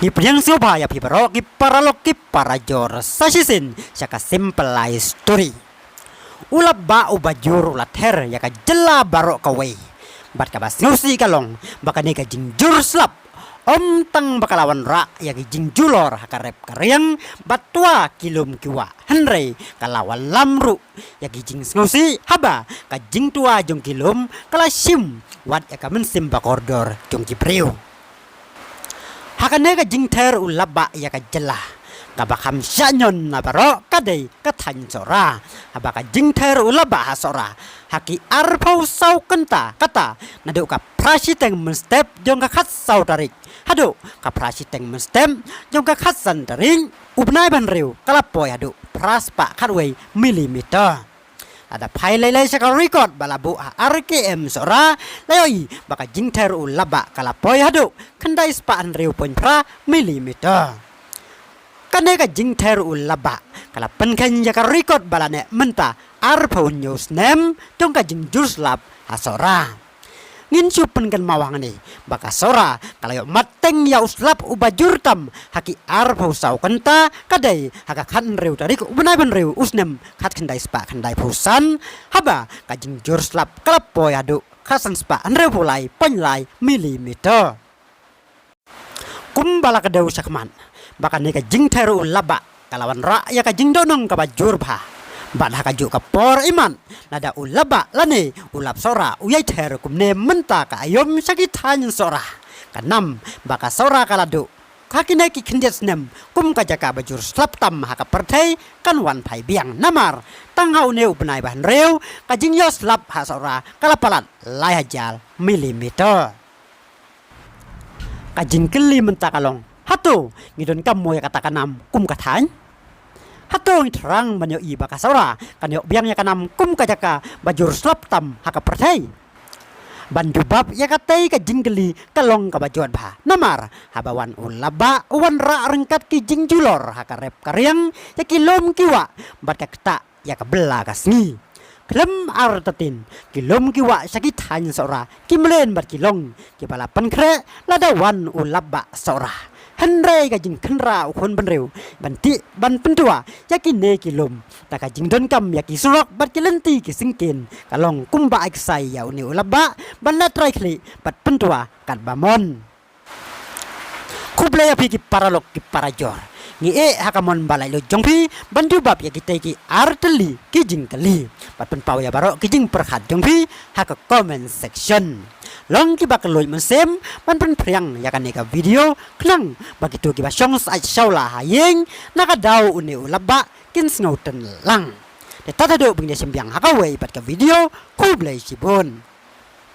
Ipriang soba ya pibaro kiparalok kiparajor sasisin saka simple life story. Ulap ba ubajur ulat her ya ka jela barok kawe. Bat ka bas ngusi kalong baka ni ka jingjur slap. Om tang bakalawan ra ya ki jingjulor hakarep karyang batua kilum kiwa henre kalawan lamru ya ki jing ngusi haba ka jing tua jong kilum kala sim wat ya ka mensim bakordor jong kipriu. Hakane ka jingter ulaba ya ka jela kabakam syanyon na baro kadai katan sora habaka jingter ulaba hasora haki arpau sau kenta kata nadu ka prasiteng menstep jong ka khat sau tarik hadu ka prasiteng menstep jong ka khat san taring ubnai ban riu kalapoy hadu praspa khatwei milimeter ada pai lelai saka record balabu RKM sora layoi baka jingter ulaba kalapoy hadu kendai spaan riu poin pra milimeter kane ka jingter ulaba kala penkan jaka record balane menta arpau news nem jong ka jingjur slap hasora ngin supen kan mawang ni baka sora kalayo mateng ya uslap ubajur tam haki arpau sau kenta kadai haka kan riu tarik ubnai ban riu usnem khat kendai spa kendai pusan haba ka jingjur slap kalapoy adu khasan spa riu pulai penlai milimeter kumbala kadau sakman baka ni ka jingter ulaba kalawan ra ya ka jingdonong ka bajur pha bat haka ju ka por iman nada ulaba lane ulap sora uyai ter kumne menta ka ayom sakitan sora kanam baka sora kaladu kakine ki khindet nem kum ka jaka bajur slap tam haka perthai kan wan phai biang namar tanghau ne ubnai ban reu ka jingyo slap ha sora kalapalat lai hajal milimeter ka jingkeli menta kalong hatu ngidon kamu ya katakan nam kum katan hatu terang banyo i baka sora kanyo biang ya kanam kum kajaka bajur slap tam haka pertai bandu bab ya katai ka jinggeli kalong ka bajuan ba namar habawan ulaba uwan ra rengkat ki jingjulor haka rep karyang ya kilom kiwa bat ka kta ya ka bela kasngi klem artatin kilom kiwa sakitan sora kimlen bat kilong kipala penkre ladawan ulaba sora henre ka jing khenra ukon ban reu banti ban pentua yakin ne kilom ta ka jing don kam yaki surok bat kilenti ki singkin kalong kumba eksai ya uni ulaba ban la trai khli bat pentua kat bamon kuble ya pi ki paralok ki parajor ni hakamon balai lo jongpi bandu bab ya kita ki arteli ki jing kali bat pen pau ya baro ki jing perkhat jongpi haka comment section long ki bakaloi mensem ban pen priang ya kan ka video klang bagitu ki ba song sai shaula hayeng naka dau uni ulaba kin snouten lang de tata do bing de sembiang haka wei bat ka video ku blai sibon